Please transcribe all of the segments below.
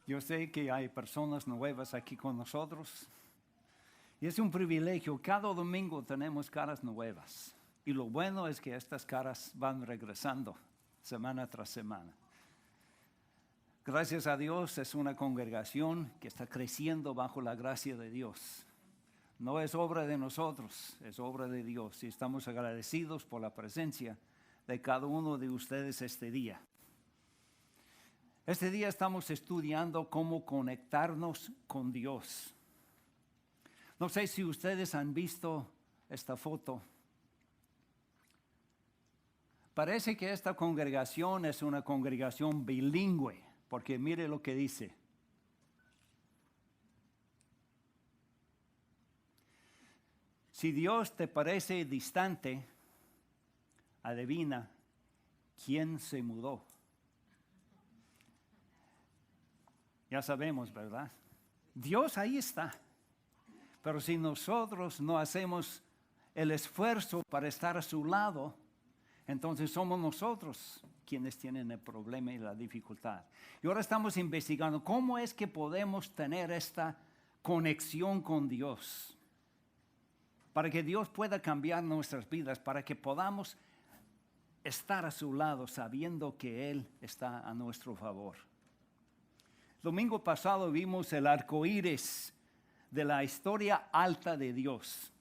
Yo sé que hay personas nuevas aquí con nosotros y es un privilegio. Cada domingo tenemos caras nuevas y lo bueno es que estas caras van regresando semana tras semana. Gracias a Dios es una congregación que está creciendo bajo la gracia de Dios. No es obra de nosotros, es obra de Dios y estamos agradecidos por la presencia de cada uno de ustedes este día. Este día estamos estudiando cómo conectarnos con Dios. No sé si ustedes han visto esta foto. Parece que esta congregación es una congregación bilingüe, porque mire lo que dice. Si Dios te parece distante, adivina quién se mudó. Ya sabemos, ¿verdad? Dios ahí está. Pero si nosotros no hacemos el esfuerzo para estar a su lado, entonces somos nosotros quienes tienen el problema y la dificultad. Y ahora estamos investigando cómo es que podemos tener esta conexión con Dios. Para que Dios pueda cambiar nuestras vidas, para que podamos estar a su lado sabiendo que Él está a nuestro favor. Domingo pasado vimos el arco iris de la historia alta de Dios.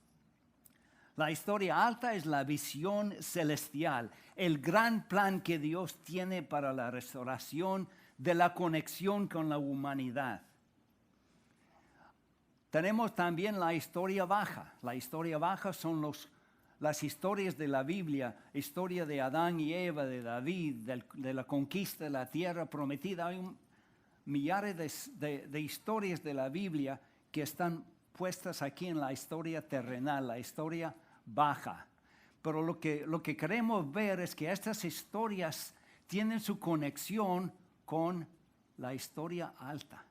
La historia alta es la visión celestial, el gran plan que Dios tiene para la restauración de la conexión con la humanidad. Tenemos también la historia baja. La historia baja son las historias de la Biblia, historia de Adán y Eva, de David, de la conquista de la tierra prometida. Hay millares de historias de la Biblia que están puestas aquí en la historia terrenal, la historia baja. Pero lo que queremos ver es que estas historias tienen su conexión con la historia alta.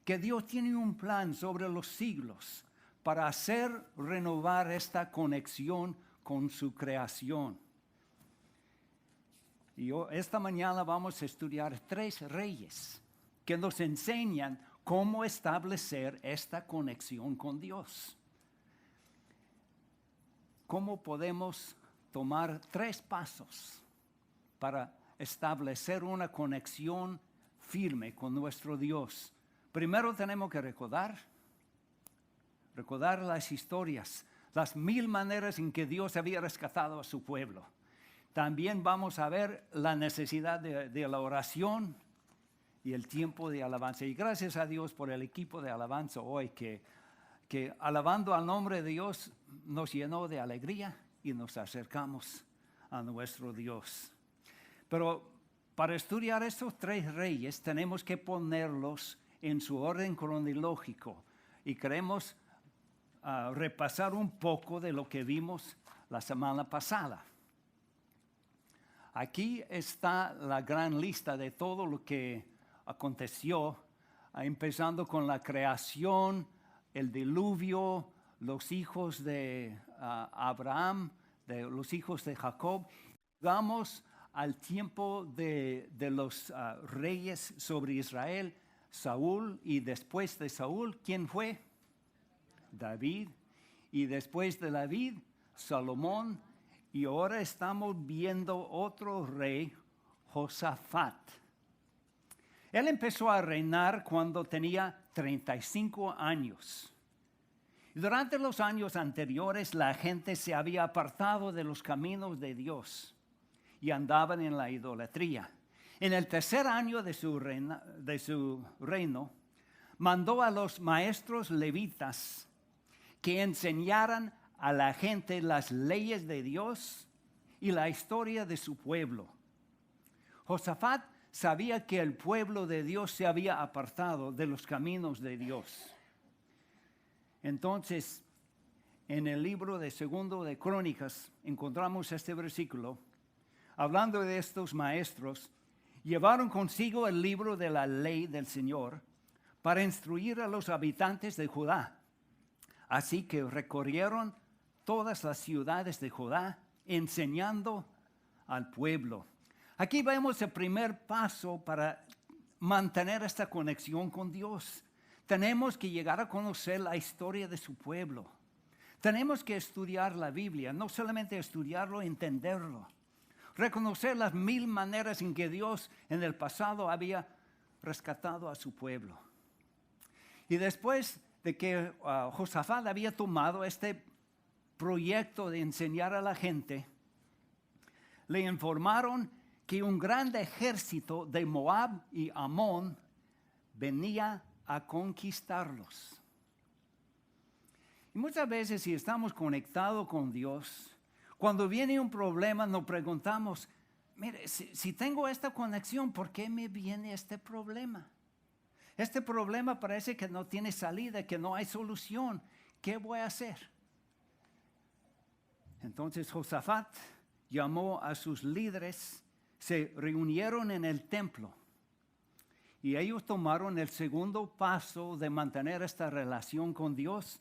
Que Dios tiene un plan sobre los siglos para hacer renovar esta conexión con su creación. Y esta mañana vamos a estudiar 3 reyes que nos enseñan cómo establecer esta conexión con Dios. ¿Cómo podemos tomar 3 pasos para establecer una conexión firme con nuestro Dios? Primero tenemos que recordar las historias, las 1000 maneras en que Dios había rescatado a su pueblo. También vamos a ver la necesidad de la oración y el tiempo de alabanza. Y gracias a Dios por el equipo de alabanza hoy que alabando al nombre de Dios nos llenó de alegría y nos acercamos a nuestro Dios. Pero para estudiar estos 3 reyes tenemos que ponerlos en su orden cronológico y queremos repasar un poco de lo que vimos la semana pasada. Aquí está la gran lista de todo lo que aconteció, empezando con la creación, el diluvio, los hijos de Abraham, los hijos de Jacob. Llegamos al tiempo de los reyes sobre Israel, Saúl, y después de Saúl, ¿quién fue? David. Y después de David, Salomón. Y ahora estamos viendo otro rey, Josafat. Él empezó a reinar cuando tenía 35 años. Durante los años anteriores, la gente se había apartado de los caminos de Dios y andaban en la idolatría. En el 3er año de su reino, mandó a los maestros levitas que enseñaran a la gente las leyes de Dios y la historia de su pueblo. Josafat sabía que el pueblo de Dios se había apartado de los caminos de Dios. Entonces, en el libro de 2 de Crónicas encontramos este versículo. Hablando de estos maestros, llevaron consigo el libro de la ley del Señor para instruir a los habitantes de Judá. Así que recorrieron todas las ciudades de Judá, enseñando al pueblo. Aquí vemos el primer paso para mantener esta conexión con Dios. Tenemos que llegar a conocer la historia de su pueblo. Tenemos que estudiar la Biblia, no solamente estudiarlo, entenderlo. Reconocer las 1000 maneras en que Dios en el pasado había rescatado a su pueblo. Y después de que Josafat había tomado este proyecto de enseñar a la gente, le informaron que un gran ejército de Moab y Amón venía a conquistarlos. Y muchas veces, si estamos conectados con Dios, cuando viene un problema nos preguntamos, mire, si tengo esta conexión, ¿por qué me viene este problema? Este problema parece que no tiene salida, que no hay solución. ¿Qué voy a hacer? Entonces Josafat llamó a sus líderes, se reunieron en el templo y ellos tomaron el segundo paso de mantener esta relación con Dios.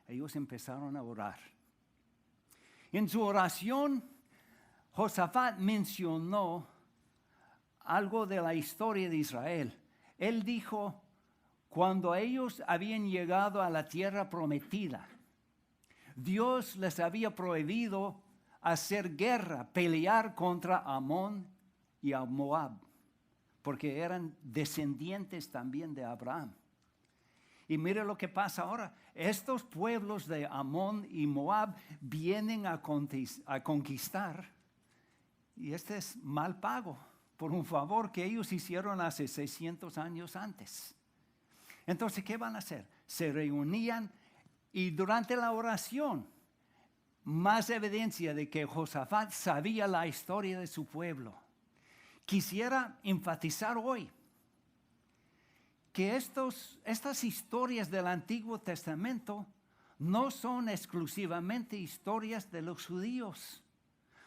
Ellos empezaron a orar. En su oración, Josafat mencionó algo de la historia de Israel. Él dijo, cuando ellos habían llegado a la tierra prometida, Dios les había prohibido hacer guerra, pelear contra Amón y a Moab, porque eran descendientes también de Abraham. Y mire lo que pasa ahora. Estos pueblos de Amón y Moab vienen a conquistar. Y este es mal pago por un favor que ellos hicieron hace 600 años antes. Entonces, ¿qué van a hacer? Se reunían y durante la oración, más evidencia de que Josafat sabía la historia de su pueblo. Quisiera enfatizar hoy que estas historias del Antiguo Testamento no son exclusivamente historias de los judíos.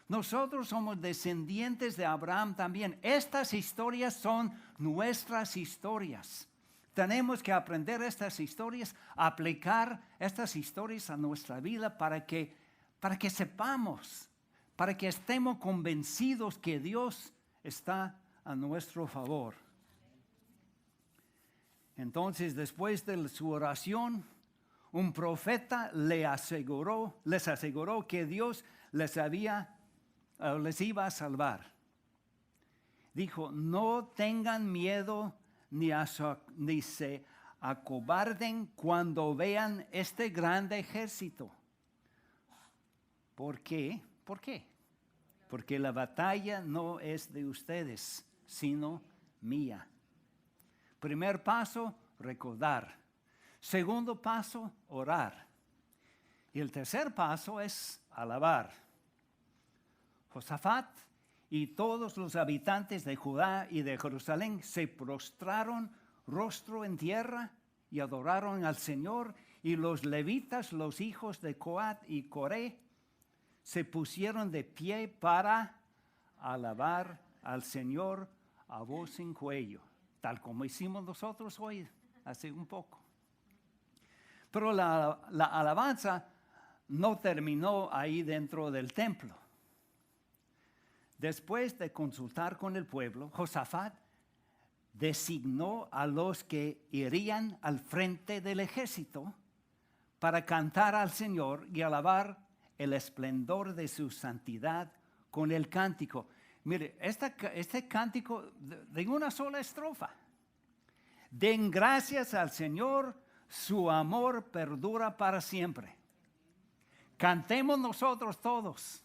Nosotros somos descendientes de Abraham también. Estas historias son nuestras historias. Tenemos que aprender estas historias, aplicar estas historias a nuestra vida para que sepamos, para que estemos convencidos que Dios está a nuestro favor. Entonces, después de su oración, un profeta les aseguró que Dios les iba a salvar. Dijo, no tengan miedo ni se acobarden cuando vean este grande ejército. ¿Por qué? ¿Por qué? Porque la batalla no es de ustedes, sino mía. Primer paso, recordar. Segundo paso, orar. Y el tercer paso es alabar. Josafat y todos los habitantes de Judá y de Jerusalén se prostraron rostro en tierra y adoraron al Señor. Y los levitas, los hijos de Coat y Coré, se pusieron de pie para alabar al Señor a voz en cuello, tal como hicimos nosotros hoy, hace un poco. Pero la alabanza no terminó ahí dentro del templo. Después de consultar con el pueblo, Josafat designó a los que irían al frente del ejército para cantar al Señor y alabar el esplendor de su santidad con el cántico. Mire, este cántico de una sola estrofa. Den gracias al Señor, su amor perdura para siempre. Cantemos nosotros todos.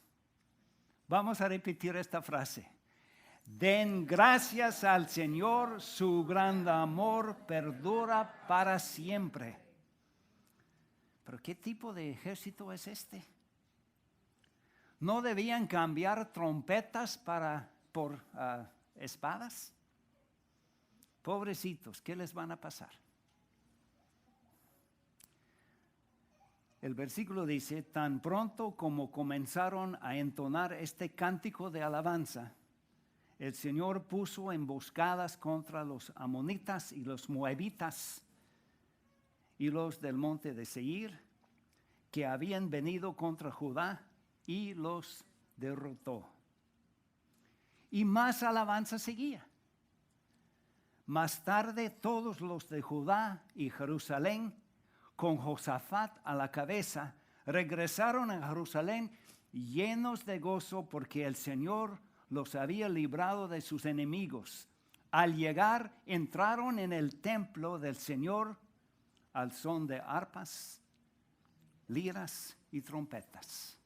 Vamos a repetir esta frase. Den gracias al Señor, su gran amor perdura para siempre. ¿Pero qué tipo de ejército es este? ¿No debían cambiar trompetas por espadas? Pobrecitos, ¿qué les van a pasar? El versículo dice, tan pronto como comenzaron a entonar este cántico de alabanza, el Señor puso emboscadas contra los amonitas y los moabitas y los del monte de Seir, que habían venido contra Judá, y los derrotó. Y más alabanza seguía. Más tarde todos los de Judá y Jerusalén, con Josafat a la cabeza, regresaron a Jerusalén llenos de gozo porque el Señor los había librado de sus enemigos. Al llegar, entraron en el templo del Señor al son de arpas, liras y trompetas.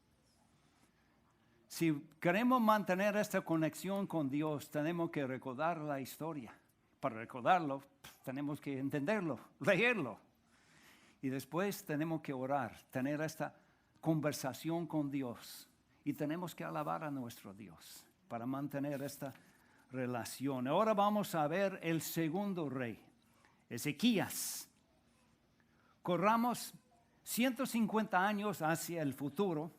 Si queremos mantener esta conexión con Dios, tenemos que recordar la historia. Para recordarlo, tenemos que entenderlo, leerlo. Y después tenemos que orar, tener esta conversación con Dios. Y tenemos que alabar a nuestro Dios para mantener esta relación. Ahora vamos a ver el segundo rey, Ezequías. Corramos 150 años hacia el futuro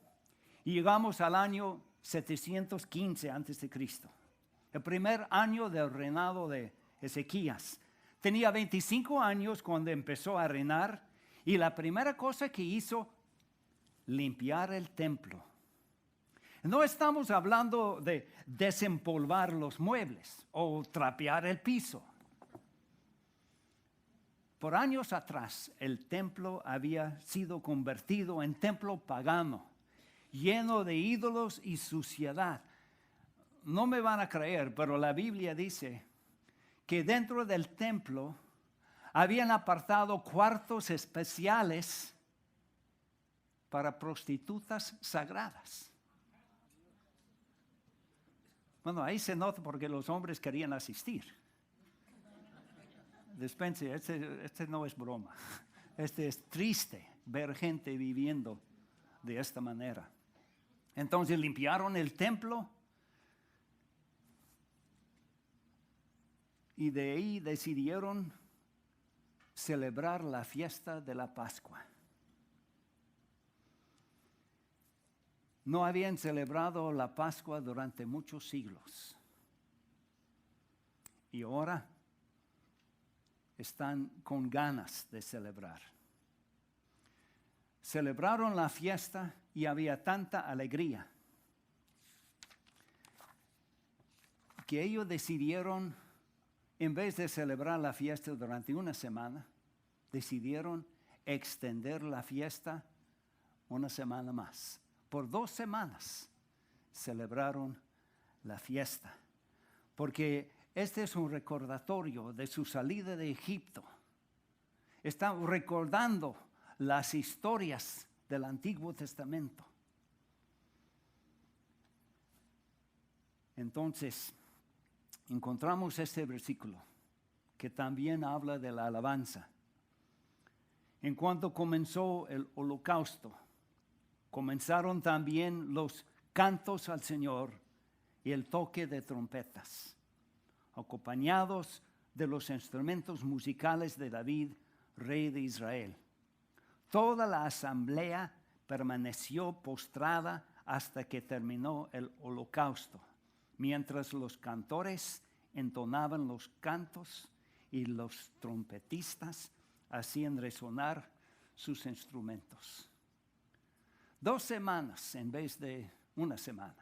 y llegamos al año 715 a.C., el primer año del reinado de Ezequías. Tenía 25 años cuando empezó a reinar y la primera cosa que hizo, limpiar el templo. No estamos hablando de desempolvar los muebles o trapear el piso. Por años atrás, el templo había sido convertido en templo pagano, lleno de ídolos y suciedad. No me van a creer, pero la Biblia dice que dentro del templo habían apartado cuartos especiales para prostitutas sagradas. Bueno, ahí se nota porque los hombres querían asistir. Dispense, este no es broma. Este es triste ver gente viviendo de esta manera. Entonces limpiaron el templo y de ahí decidieron celebrar la fiesta de la Pascua. No habían celebrado la Pascua durante muchos siglos. Y ahora están con ganas de celebrar. Celebraron la fiesta y había tanta alegría que ellos decidieron, en vez de celebrar la fiesta durante una semana, decidieron extender la fiesta una semana más. Por 2 semanas celebraron la fiesta, porque este es un recordatorio de su salida de Egipto. Están recordando las historias del Antiguo Testamento. Entonces, encontramos este versículo que también habla de la alabanza. En cuanto comenzó el holocausto, comenzaron también los cantos al Señor y el toque de trompetas, acompañados de los instrumentos musicales de David, rey de Israel. Toda la asamblea permaneció postrada hasta que terminó el holocausto, mientras los cantores entonaban los cantos y los trompetistas hacían resonar sus instrumentos. 2 semanas en vez de una semana.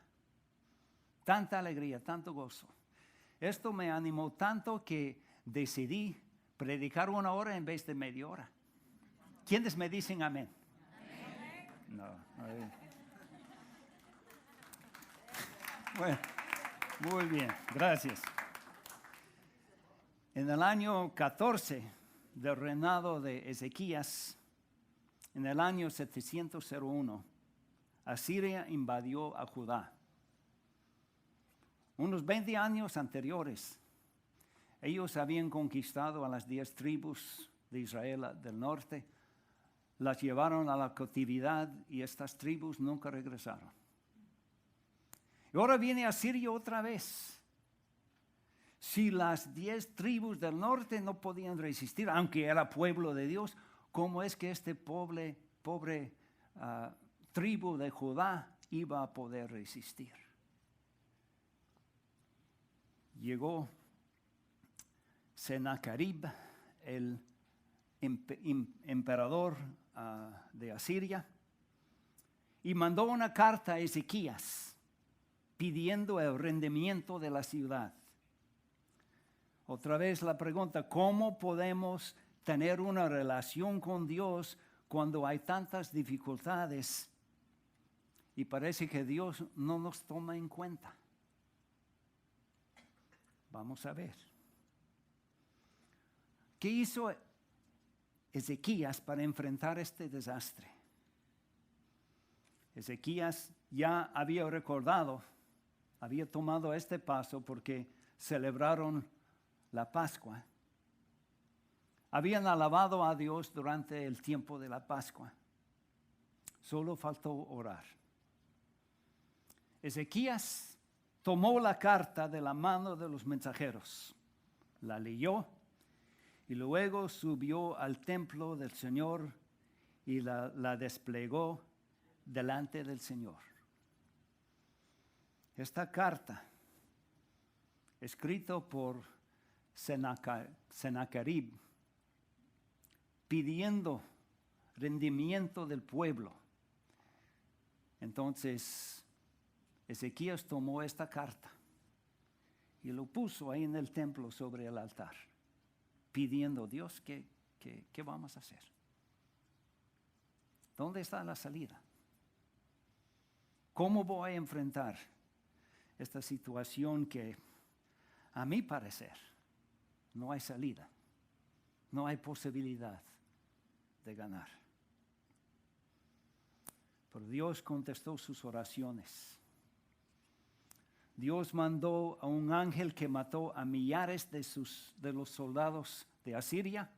Tanta alegría, tanto gozo. Esto me animó tanto que decidí predicar 1 hora en vez de media hora. ¿Quiénes me dicen amén? Amén. No, a ver. Bueno, muy bien, gracias. En el año 14 del reinado de Ezequías, en el año 701, Asiria invadió a Judá. Unos 20 años anteriores, ellos habían conquistado a las 10 tribus de Israel del norte, las llevaron a la cautividad y estas tribus nunca regresaron. Y ahora viene Asiria otra vez. Si las 10 tribus del norte no podían resistir, aunque era pueblo de Dios, ¿cómo es que este pobre tribu de Judá iba a poder resistir? Llegó Sennacherib, el emperador de Asiria, y mandó una carta a Ezequías pidiendo el rendimiento de la ciudad. Otra vez la pregunta, ¿cómo podemos tener una relación con Dios cuando hay tantas dificultades y parece que Dios no nos toma en cuenta? Vamos a ver. ¿Qué hizo Ezequías para enfrentar este desastre? Ezequías ya había recordado, había tomado este paso porque celebraron la Pascua. Habían alabado a Dios durante el tiempo de la Pascua. Solo faltó orar. Ezequías tomó la carta de la mano de los mensajeros, la leyó y luego subió al templo del Señor y la desplegó delante del Señor. Esta carta, escrita por Sennacherib, pidiendo rendimiento del pueblo. Entonces, Ezequías tomó esta carta y lo puso ahí en el templo sobre el altar, pidiendo, Dios, ¿qué vamos a hacer? ¿Dónde está la salida? ¿Cómo voy a enfrentar esta situación que, a mi parecer, no hay salida, no hay posibilidad de ganar? Pero Dios contestó sus oraciones. Dios mandó a un ángel que mató a millares de los soldados de Asiria.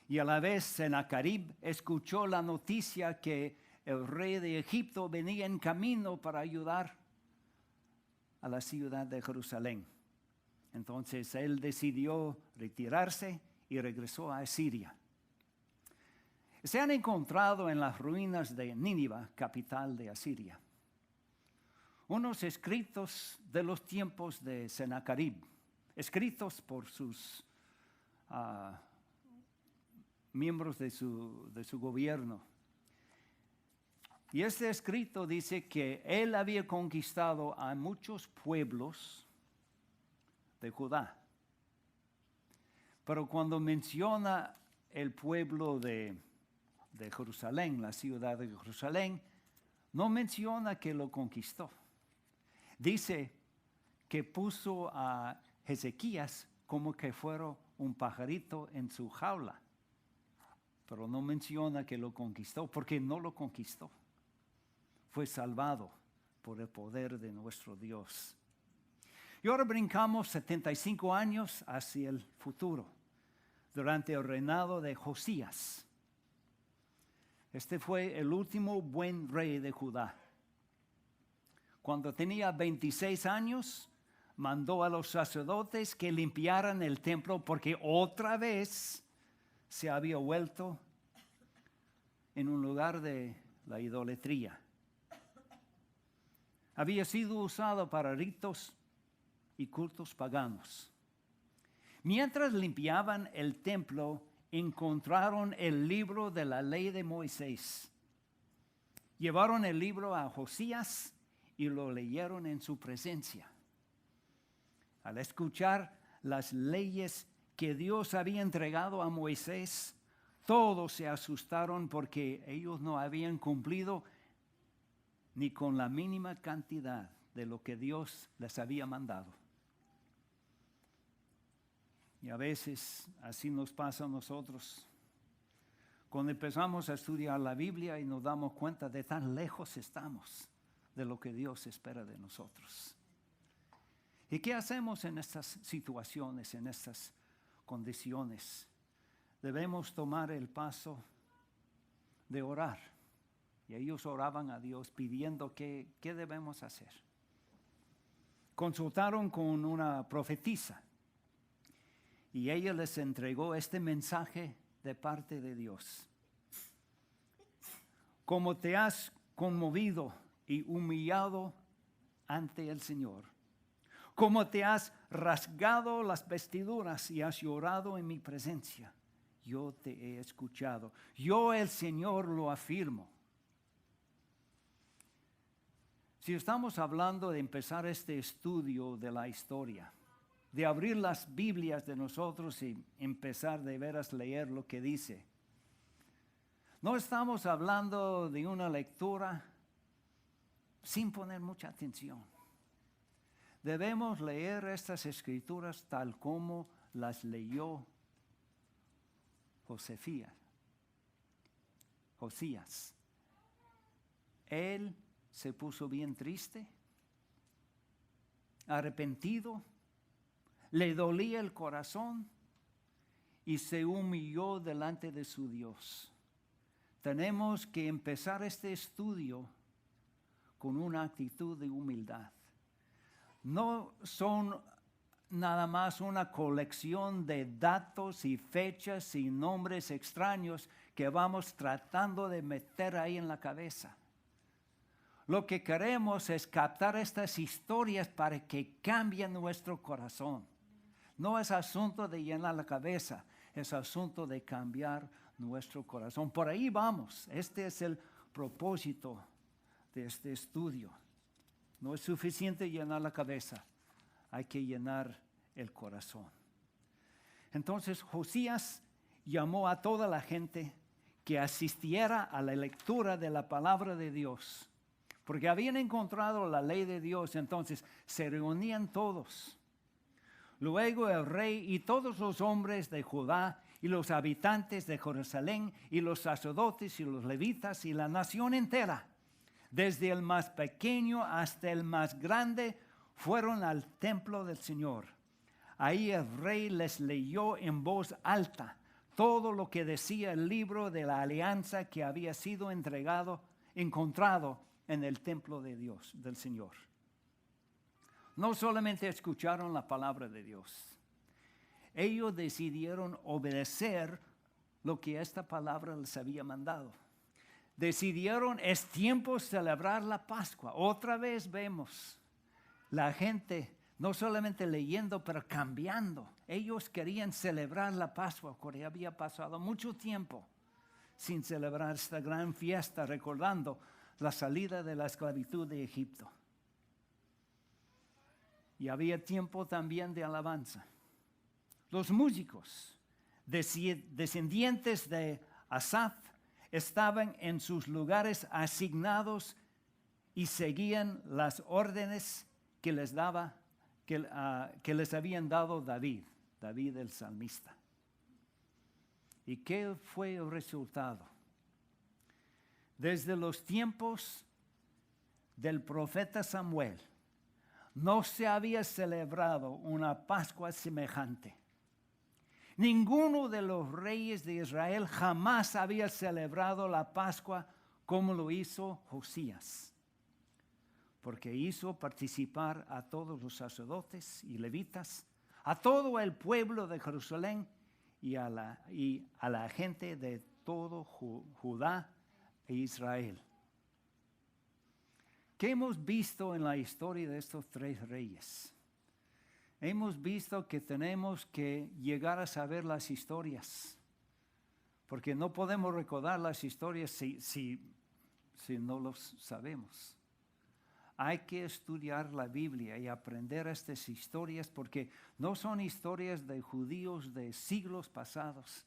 Y a la vez Sennacherib escuchó la noticia que el rey de Egipto venía en camino para ayudar a la ciudad de Jerusalén. Entonces él decidió retirarse y regresó a Asiria. Se han encontrado en las ruinas de Nínive, capital de Asiria, unos escritos de los tiempos de Sennacherib, escritos por sus miembros de su gobierno. Y este escrito dice que él había conquistado a muchos pueblos de Judá. Pero cuando menciona el pueblo de Jerusalén, la ciudad de Jerusalén, no menciona que lo conquistó. Dice que puso a Ezequías como que fuera un pajarito en su jaula, pero no menciona que lo conquistó, porque no lo conquistó. Fue salvado por el poder de nuestro Dios. Y ahora brincamos 75 años hacia el futuro, durante el reinado de Josías. Este fue el último buen rey de Judá. Cuando tenía 26 años, mandó a los sacerdotes que limpiaran el templo porque otra vez se había vuelto en un lugar de la idolatría. Había sido usado para ritos y cultos paganos. Mientras limpiaban el templo, encontraron el libro de la ley de Moisés. Llevaron el libro a Josías y lo leyeron en su presencia. Al escuchar las leyes que Dios había entregado a Moisés, todos se asustaron porque ellos no habían cumplido ni con la mínima cantidad de lo que Dios les había mandado. Y a veces así nos pasa a nosotros. Cuando empezamos a estudiar la Biblia y nos damos cuenta de tan lejos estamos de lo que Dios espera de nosotros. ¿Y qué hacemos en estas situaciones, en estas condiciones? Debemos tomar el paso de orar. Y ellos oraban a Dios pidiendo qué debemos hacer. Consultaron con una profetisa y ella les entregó este mensaje de parte de Dios. Como te has conmovido y humillado ante el Señor, como te has rasgado las vestiduras y has llorado en mi presencia, yo te he escuchado. Yo, el Señor, lo afirmo. Si estamos hablando de empezar este estudio de la historia, de abrir las Biblias de nosotros y empezar de veras a leer lo que dice. No estamos hablando de una lectura sin poner mucha atención. Debemos leer estas escrituras tal como las leyó Josías. Él se puso bien triste, arrepentido, le dolía el corazón y se humilló delante de su Dios. Tenemos que empezar este estudio con una actitud de humildad. No son nada más una colección de datos y fechas y nombres extraños que vamos tratando de meter ahí en la cabeza. Lo que queremos es captar estas historias para que cambien nuestro corazón. No es asunto de llenar la cabeza, es asunto de cambiar nuestro corazón. Por ahí vamos. Este es el propósito de este estudio. No es suficiente llenar la cabeza, hay que llenar el corazón. Entonces Josías llamó a toda la gente que asistiera a la lectura de la palabra de Dios, porque habían encontrado la ley de Dios, entonces se reunían todos. Luego el rey y todos los hombres de Judá y los habitantes de Jerusalén y los sacerdotes y los levitas y la nación entera, desde el más pequeño hasta el más grande, fueron al templo del Señor. Ahí el rey les leyó en voz alta todo lo que decía el libro de la alianza que había sido encontrado en el templo de Dios, del Señor. No solamente escucharon la palabra de Dios, ellos decidieron obedecer lo que esta palabra les había mandado. Decidieron, es tiempo de celebrar la Pascua. Otra vez vemos la gente no solamente leyendo, pero cambiando. Ellos querían celebrar la Pascua, porque había pasado mucho tiempo sin celebrar esta gran fiesta, recordando la salida de la esclavitud de Egipto. Y había tiempo también de alabanza. Los músicos, descendientes de Asaf, estaban en sus lugares asignados y seguían las órdenes que les habían dado David el salmista. ¿Y qué fue el resultado? Desde los tiempos del profeta Samuel, no se había celebrado una Pascua semejante. Ninguno de los reyes de Israel jamás había celebrado la Pascua como lo hizo Josías, porque hizo participar a todos los sacerdotes y levitas, a todo el pueblo de Jerusalén y a la gente de todo Judá e Israel. ¿Qué hemos visto en la historia de estos tres reyes? Hemos visto que tenemos que llegar a saber las historias, porque no podemos recordar las historias si no los sabemos. Hay que estudiar la Biblia y aprender estas historias, porque no son historias de judíos de siglos pasados.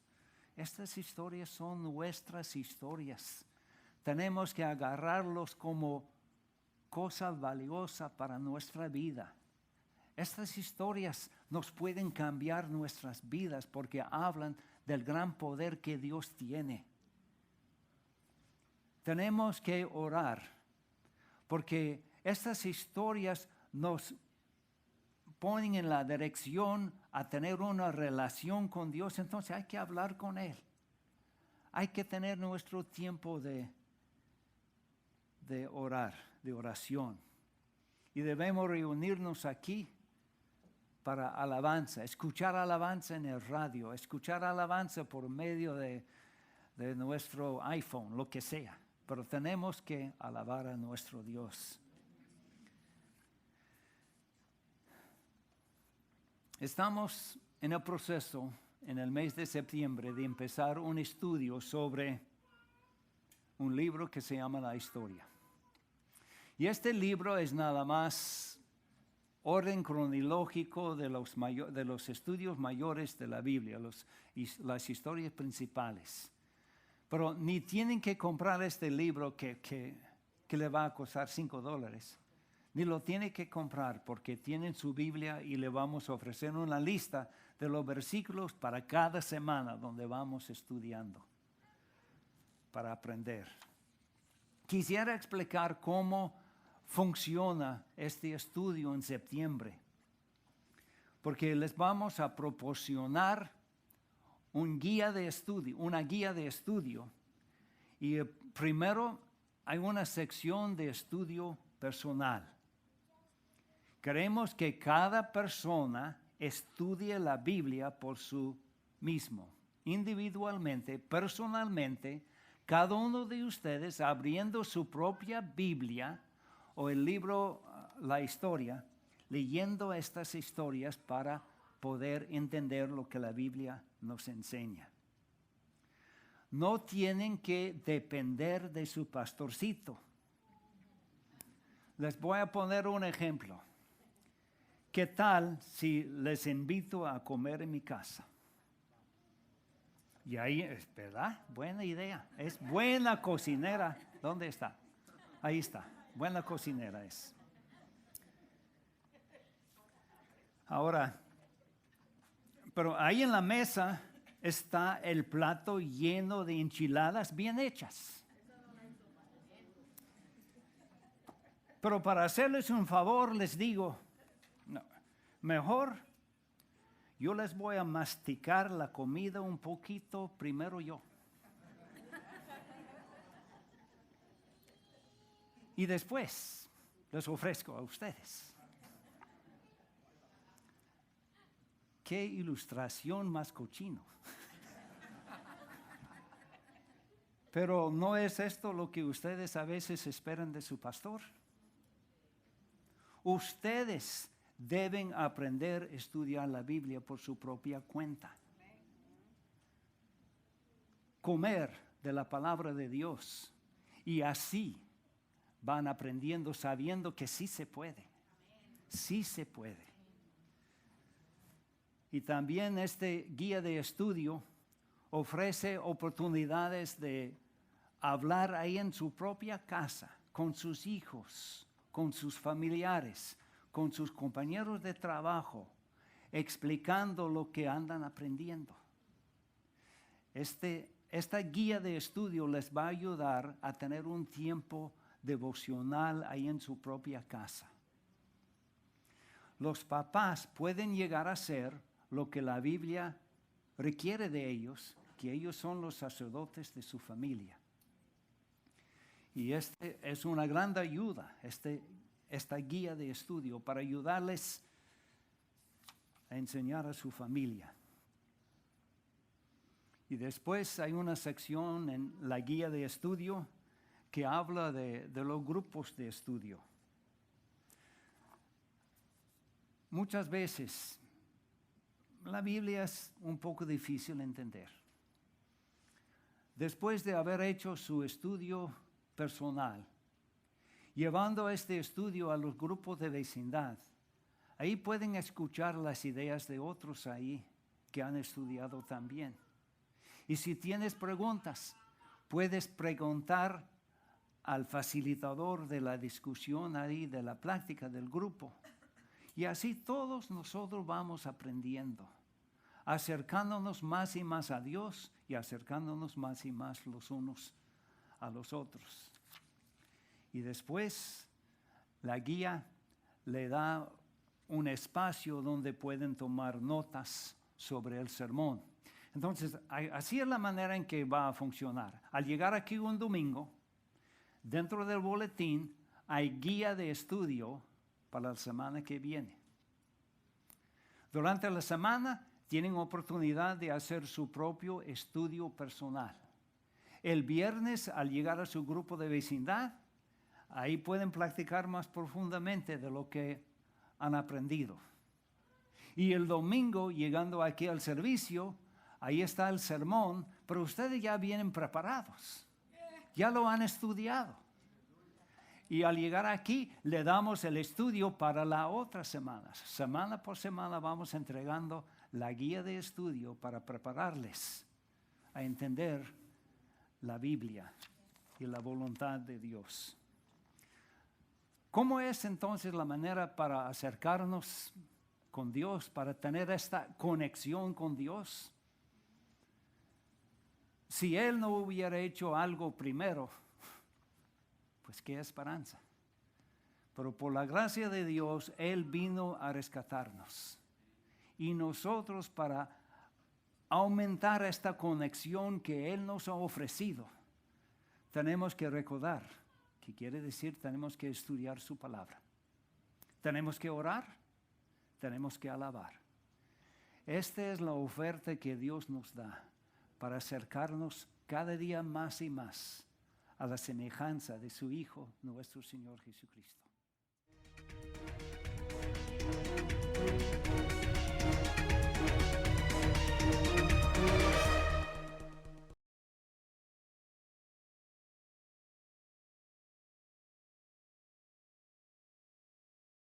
Estas historias son nuestras historias. Tenemos que agarrarlos como cosa valiosa para nuestra vida. Estas historias nos pueden cambiar nuestras vidas porque hablan del gran poder que Dios tiene. Tenemos que orar porque estas historias nos ponen en la dirección a tener una relación con Dios. Entonces hay que hablar con Él. Hay que tener nuestro tiempo de orar, de oración. Y debemos reunirnos aquí para alabanza, escuchar alabanza en el radio, escuchar alabanza por medio de nuestro iPhone, lo que sea. Pero tenemos que alabar a nuestro Dios. Estamos en el proceso, en el mes de septiembre, de empezar un estudio sobre un libro que se llama La Historia. Y este libro es nada más orden cronológico de los estudios mayores de la Biblia, las historias principales. Pero ni tienen que comprar este libro que le va a costar $5. Ni lo tiene que comprar porque tienen su Biblia y le vamos a ofrecer una lista de los versículos para cada semana donde vamos estudiando para aprender. Quisiera explicar cómo funciona este estudio en septiembre, porque les vamos a proporcionar una guía de estudio. Y primero hay una sección de estudio personal. Queremos que cada persona estudie la Biblia por sí mismo, individualmente, personalmente, cada uno de ustedes abriendo su propia Biblia o el libro, la historia, leyendo estas historias para poder entender lo que la Biblia nos enseña. No tienen que depender de su pastorcito. Les voy a poner un ejemplo. ¿Qué tal si les invito a comer en mi casa? Y ahí, ¿verdad? Buena idea. Es buena cocinera. ¿Dónde está? Ahí está. Buena cocinera es. Ahora, pero ahí en la mesa está el plato lleno de enchiladas bien hechas. Pero para hacerles un favor les digo, no, mejor yo les voy a masticar la comida un poquito primero yo. Y después les ofrezco a ustedes. Qué ilustración más cochino. Pero ¿no es esto lo que ustedes a veces esperan de su pastor? Ustedes deben aprender a estudiar la Biblia por su propia cuenta. Comer de la palabra de Dios y así van aprendiendo, sabiendo que sí se puede. Sí se puede. Y también este guía de estudio ofrece oportunidades de hablar ahí en su propia casa, con sus hijos, con sus familiares, con sus compañeros de trabajo, explicando lo que andan aprendiendo. Esta guía de estudio les va a ayudar a tener un tiempo devocional ahí en su propia casa. Los papás pueden llegar a ser lo que la Biblia requiere de ellos, que ellos son los sacerdotes de su familia. Y es una gran ayuda, esta guía de estudio para ayudarles a enseñar a su familia. Y después hay una sección en la guía de estudio que habla de los grupos de estudio. Muchas veces la Biblia es un poco difícil de entender. Después de haber hecho su estudio personal, llevando este estudio a los grupos de vecindad, ahí pueden escuchar las ideas de otros ahí que han estudiado también. Y si tienes preguntas, puedes preguntar al facilitador de la discusión ahí, de la práctica del grupo. Y así todos nosotros vamos aprendiendo, acercándonos más y más a Dios y acercándonos más y más los unos a los otros. Y después la guía le da un espacio donde pueden tomar notas sobre el sermón. Entonces, así es la manera en que va a funcionar. Al llegar aquí un domingo, dentro del boletín hay guía de estudio para la semana que viene. Durante la semana tienen oportunidad de hacer su propio estudio personal. El viernes, al llegar a su grupo de vecindad, ahí pueden practicar más profundamente de lo que han aprendido. Y el domingo, llegando aquí al servicio, ahí está el sermón, pero ustedes ya vienen preparados. Ya lo han estudiado. Y al llegar aquí, le damos el estudio para la otra semana. Semana por semana vamos entregando la guía de estudio para prepararles a entender la Biblia y la voluntad de Dios. ¿Cómo es entonces la manera para acercarnos con Dios, para tener esta conexión con Dios? Si Él no hubiera hecho algo primero, pues qué esperanza. Pero por la gracia de Dios, Él vino a rescatarnos. Y nosotros, para aumentar esta conexión que Él nos ha ofrecido, tenemos que recordar, que quiere decir tenemos que estudiar su palabra. Tenemos que orar, tenemos que alabar. Esta es la oferta que Dios nos da para acercarnos cada día más y más a la semejanza de su Hijo, nuestro Señor Jesucristo.